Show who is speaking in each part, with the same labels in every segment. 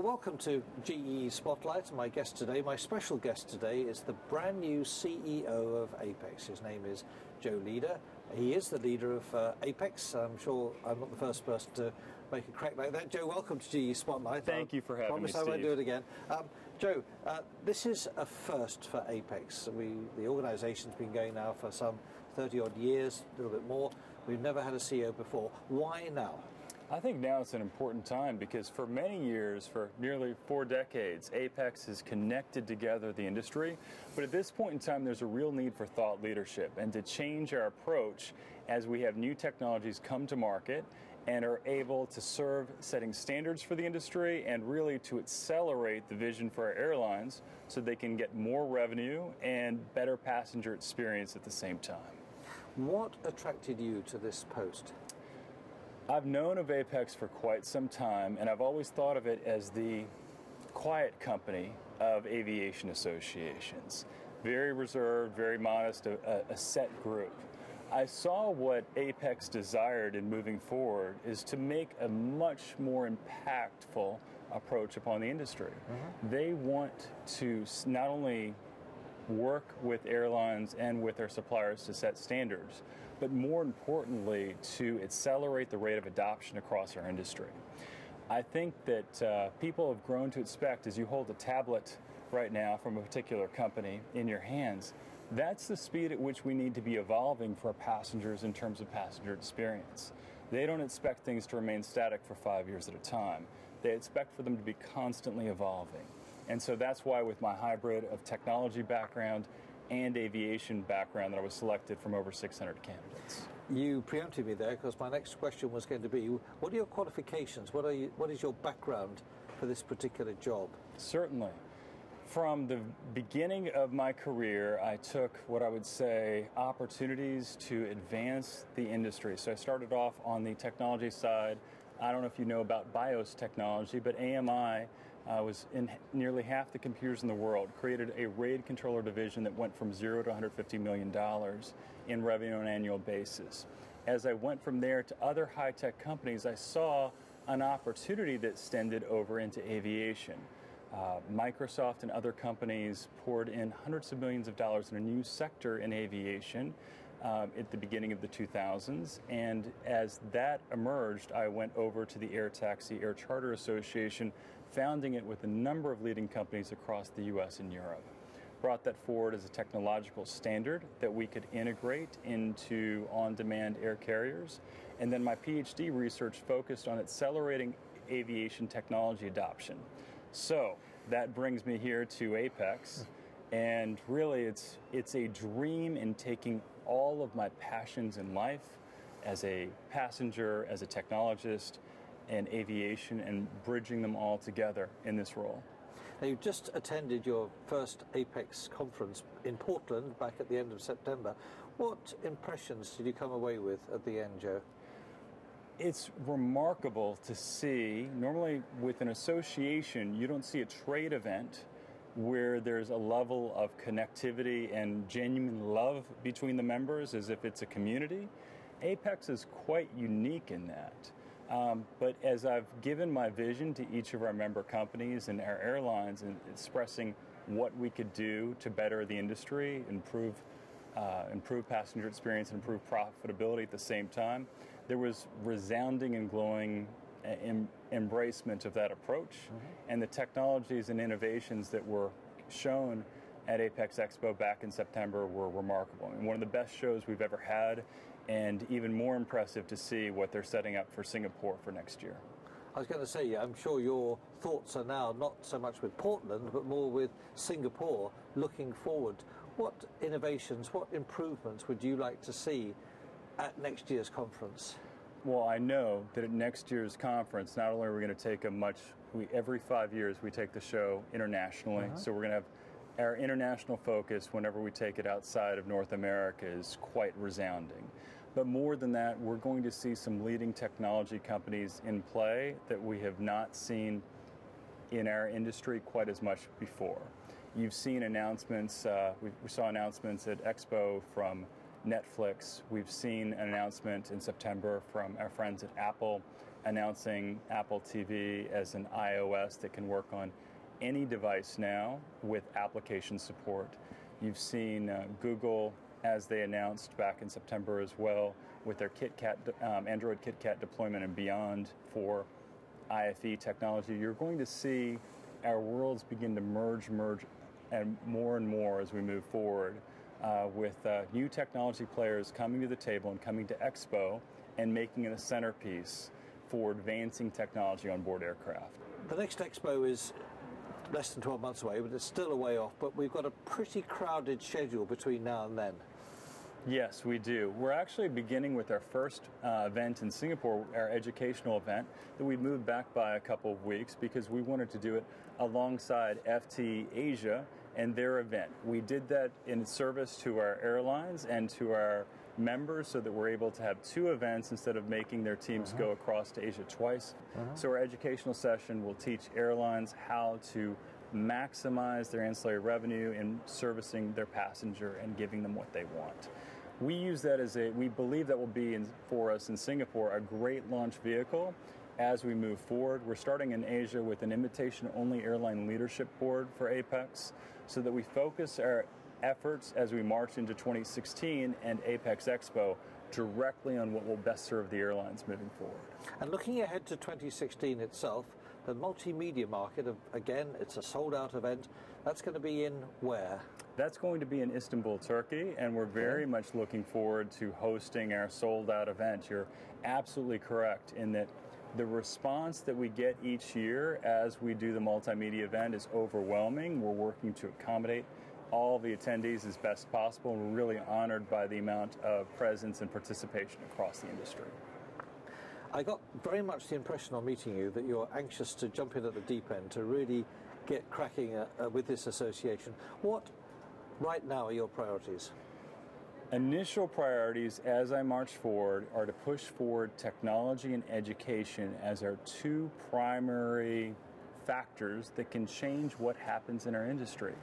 Speaker 1: Welcome to GE Spotlight. My special guest today is the brand new CEO of Apex. His name is Joe Leader. He is the leader of Apex. I'm sure I'm not the first person to make a crack like that. Joe, welcome to GE Spotlight.
Speaker 2: Thank you for having me, Steve.
Speaker 1: I won't do it again. Joe, this is a first for Apex. The organisation's been going now for some 30-odd years, a little bit more. We've never had a CEO before. Why now?
Speaker 2: I think now it's an important time because for many years, for nearly 4 decades, Apex has connected together the industry. But at this point in time, there's a real need for thought leadership and to change our approach as we have new technologies come to market and are able to serve setting standards for the industry and really to accelerate the vision for our airlines so they can get more revenue and better passenger experience at the same time.
Speaker 1: What attracted you to this post?
Speaker 2: I've known of Apex for quite some time, and I've always thought of it as the quiet company of aviation associations. Very reserved, very modest, a set group. I saw what Apex desired in moving forward is to make a much more impactful approach upon the industry. Mm-hmm. They want to not only work with airlines and with their suppliers to set standards, but more importantly, to accelerate the rate of adoption across our industry. I think that people have grown to expect, as you hold a tablet right now from a particular company in your hands, that's the speed at which we need to be evolving for our passengers in terms of passenger experience. They don't expect things to remain static for 5 years at a time. They expect for them to be constantly evolving. And so that's why with my hybrid of technology background and aviation background that I was selected from over 600 candidates.
Speaker 1: You preempted me there because my next question was going to be, what are your qualifications? What is your background for this particular job?
Speaker 2: Certainly. From the beginning of my career, I took what I would say opportunities to advance the industry. So I started off on the technology side. I don't know if you know about BIOS technology, but AMI was in nearly half the computers in the world, created a RAID controller division that went from $0 to $150 million in revenue on an annual basis. As I went from there to other high-tech companies, I saw an opportunity that extended over into aviation. Microsoft and other companies poured in hundreds of millions of dollars in a new sector in aviation at the beginning of the 2000s, and as that emerged, I went over to the Air Taxi Air Charter Association, founding it with a number of leading companies across the US and Europe. Brought that forward as a technological standard that we could integrate into on-demand air carriers, and then my PhD research focused on accelerating aviation technology adoption. So that brings me here to Apex, and really it's a dream in taking all of my passions in life as a passenger, as a technologist, and aviation, and bridging them all together in this role.
Speaker 1: Now, you just attended your first Apex conference in Portland back at the end of September. What impressions did you come away with at the end, Joe?
Speaker 2: It's remarkable to see. Normally with an association, you don't see a trade event where there's a level of connectivity and genuine love between the members as if it's a community. Apex is quite unique in that. But as I've given my vision to each of our member companies and our airlines and expressing what we could do to better the industry, improve passenger experience, and improve profitability at the same time, there was resounding and glowing embracement of that approach. Mm-hmm. And the technologies and innovations that were shown at Apex Expo back in September were remarkable. I mean, one of the best shows we've ever had, and even more impressive to see what they're setting up for Singapore for next year.
Speaker 1: I was going to say, I'm sure your thoughts are now not so much with Portland, but more with Singapore looking forward. What innovations, what improvements would you like to see at next year's conference?
Speaker 2: Well, I know that at next year's conference, not only are we going to take every 5 years we take the show internationally, uh-huh. So we're going to have our international focus whenever we take it outside of North America is quite resounding. But more than that, we're going to see some leading technology companies in play that we have not seen in our industry quite as much before. You've seen announcements, we saw announcements at Expo from Netflix. We've seen an announcement in September from our friends at Apple announcing Apple TV as an iOS that can work on any device now with application support. You've seen Google, as they announced back in September as well, with their Android KitKat deployment and beyond for IFE technology. You're going to see our worlds begin to merge, and more as we move forward with new technology players coming to the table and coming to Expo and making it a centerpiece for advancing technology on board aircraft.
Speaker 1: The next Expo is less than 12 months away, but it's still a way off, but we've got a pretty crowded schedule between now and then.
Speaker 2: Yes, we do. We're actually beginning with our first event in Singapore, our educational event, that we moved back by a couple of weeks because we wanted to do it alongside FT Asia and their event. We did that in service to our airlines and to our members so that we're able to have two events instead of making their teams go across to Asia twice. So our educational session will teach airlines how to maximize their ancillary revenue in servicing their passenger and giving them what they want. We use that we believe that will be for us in Singapore a great launch vehicle as we move forward. We're starting in Asia with an invitation-only airline leadership board for Apex so that we focus our efforts as we march into 2016 and Apex Expo directly on what will best serve the airlines moving forward.
Speaker 1: And looking ahead to 2016 itself, the multimedia market, again, it's a sold-out event. That's going to be in where?
Speaker 2: That's going to be in Istanbul, Turkey, and we're very much looking forward to hosting our sold-out event. You're absolutely correct in that the response that we get each year as we do the multimedia event is overwhelming. We're working to accommodate all the attendees as best possible, and we're really honored by the amount of presence and participation across the industry.
Speaker 1: I got very much the impression on meeting you that you're anxious to jump in at the deep end to really get cracking with this association. What right now are your priorities?
Speaker 2: Initial priorities as I march forward are to push forward technology and education as our two primary factors that can change what happens in our industry.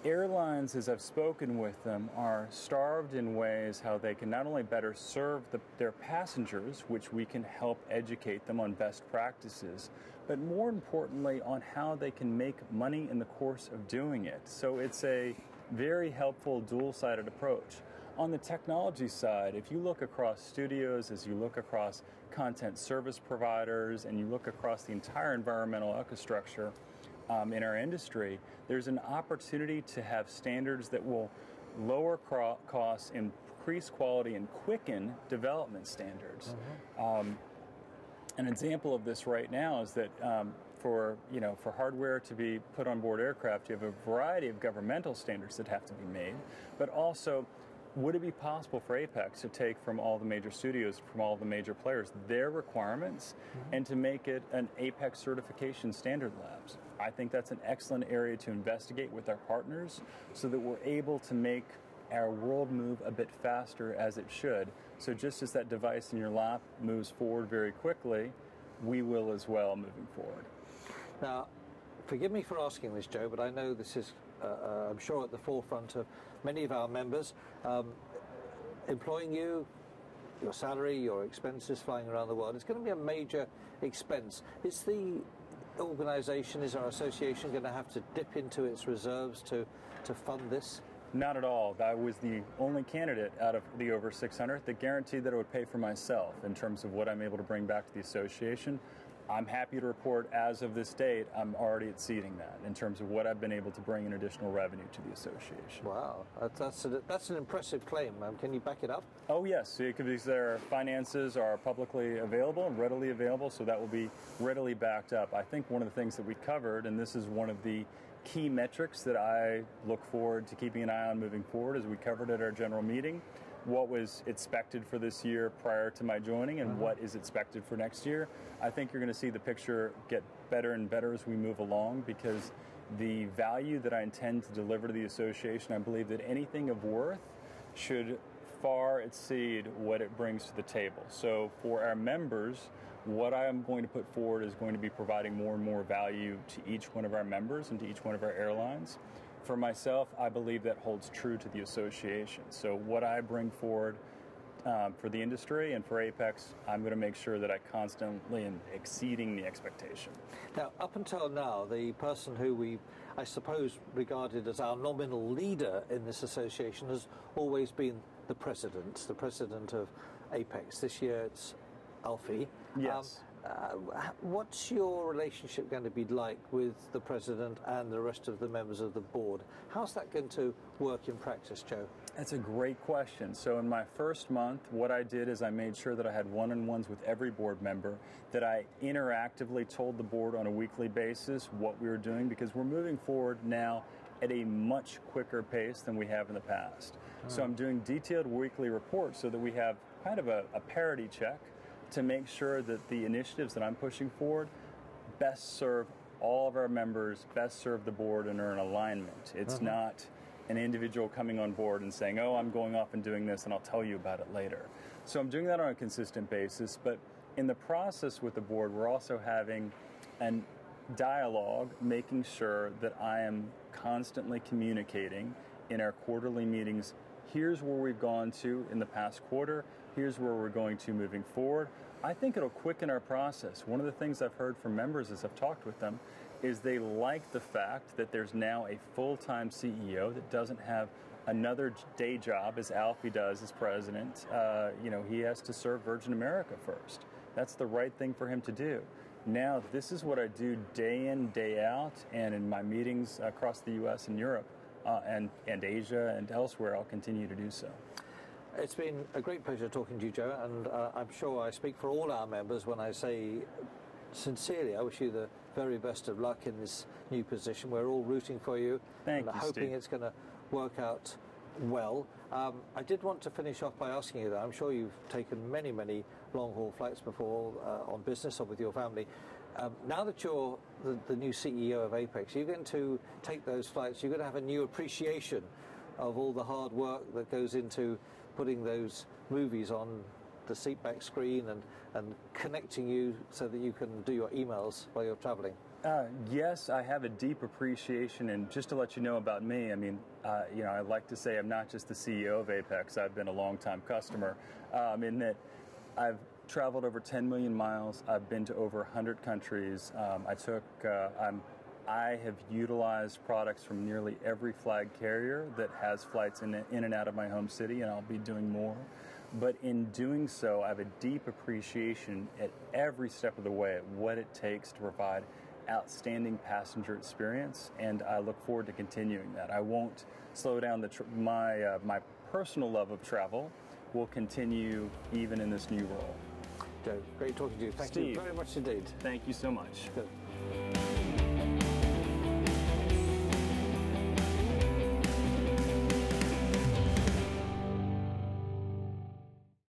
Speaker 2: Airlines, as I've spoken with them, are starved in ways how they can not only better serve their passengers, which we can help educate them on best practices, but more importantly on how they can make money in the course of doing it. So it's a very helpful dual-sided approach. On the technology side, if you look across studios, as you look across content service providers, and you look across the entire environmental ecostructure in our industry, there's an opportunity to have standards that will lower costs, increase quality, and quicken development standards. An example of this right now is that for hardware to be put on board aircraft, you have a variety of governmental standards that have to be made, but also would it be possible for Apex to take from all the major studios, from all the major players, their requirements and to make it an Apex certification standard labs? I think that's an excellent area to investigate with our partners so that we're able to make our world move a bit faster as it should. So just as that device in your lap moves forward very quickly, we will as well moving forward.
Speaker 1: Now, forgive me for asking this, Joe, but I know this is, I'm sure, at the forefront of many of our members. Employing you, your salary, your expenses flying around the world, it's going to be a major expense. Is the organisation, is our association going to have to dip into its reserves to fund this?
Speaker 2: Not at all. I was the only candidate out of the over 600 that guaranteed that it would pay for myself in terms of what I'm able to bring back to the association. I'm happy to report as of this date, I'm already exceeding that in terms of what I've been able to bring in additional revenue to the association.
Speaker 1: Wow, that's an impressive claim. Can you back it up?
Speaker 2: Oh yes, because their finances are publicly available and readily available, so that will be readily backed up. I think one of the things that we covered, and this is one of the key metrics that I look forward to keeping an eye on moving forward, as we covered at our general meeting, what was expected for this year prior to my joining and what is expected for next year. I think you're going to see the picture get better and better as we move along, because the value that I intend to deliver to the association, I believe that anything of worth should far exceed what it brings to the table. So for our members, what I am going to put forward is going to be providing more and more value to each one of our members and to each one of our airlines. For myself, I believe that holds true to the association. So what I bring forward for the industry and for Apex. I'm going to make sure that I constantly am exceeding the expectation.
Speaker 1: Now, up until now, the person who we, I suppose, regarded as our nominal leader in this association has always been the president of Apex. This year it's Alfie.
Speaker 2: Yes.
Speaker 1: What's your relationship going to be like with the president and the rest of the members of the board? How's that going to work in practice, Joe?
Speaker 2: That's a great question. So in my first month, what I did is I made sure that I had one-on-ones with every board member, that I interactively told the board on a weekly basis what we were doing, because we're moving forward now at a much quicker pace than we have in the past. So I'm doing detailed weekly reports so that we have kind of a parity check to make sure that the initiatives that I'm pushing forward best serve all of our members, best serve the board, and are in alignment. It's not an individual coming on board and saying, oh, I'm going off and doing this and I'll tell you about it later. So I'm doing that on a consistent basis, but in the process with the board, we're also having a dialogue, making sure that I am constantly communicating in our quarterly meetings. Here's where we've gone to in the past quarter. Here's where we're going to moving forward. I think it'll quicken our process. One of the things I've heard from members as I've talked with them is they like the fact that there's now a full-time CEO that doesn't have another day job as Alfie does as president. He has to serve Virgin America first. That's the right thing for him to do. Now, this is what I do day in, day out, and in my meetings across the U.S. and Europe and Asia and elsewhere, I'll continue to do so.
Speaker 1: It's been a great pleasure talking to you, Joe, and I'm sure I speak for all our members when I say sincerely, I wish you the very best of luck in this new position. We're all rooting for you.
Speaker 2: Thank you,
Speaker 1: hoping
Speaker 2: Steve.
Speaker 1: it's going to work out well. I did want to finish off by asking you that I'm sure you've taken many, many long-haul flights before on business or with your family. Now that you're the new CEO of Apex, you're going to take those flights, you're going to have a new appreciation of all the hard work that goes into putting those movies on the seatback screen and connecting you so that you can do your emails while you're traveling.
Speaker 2: Yes, I have a deep appreciation, and just to let you know about me, I mean, I like to say I'm not just the CEO of Apex, I've been a long-time customer, in that I've traveled over 10 million miles, I've been to over 100 countries, I have utilized products from nearly every flag carrier that has flights in and out of my home city, and I'll be doing more. But in doing so, I have a deep appreciation at every step of the way at what it takes to provide outstanding passenger experience, and I look forward to continuing that. I won't slow down. My personal love of travel will continue even in this new role.
Speaker 1: Joe, great talking to you. Thank
Speaker 2: Steve,
Speaker 1: you very much indeed.
Speaker 2: Thank you so much.
Speaker 1: Good.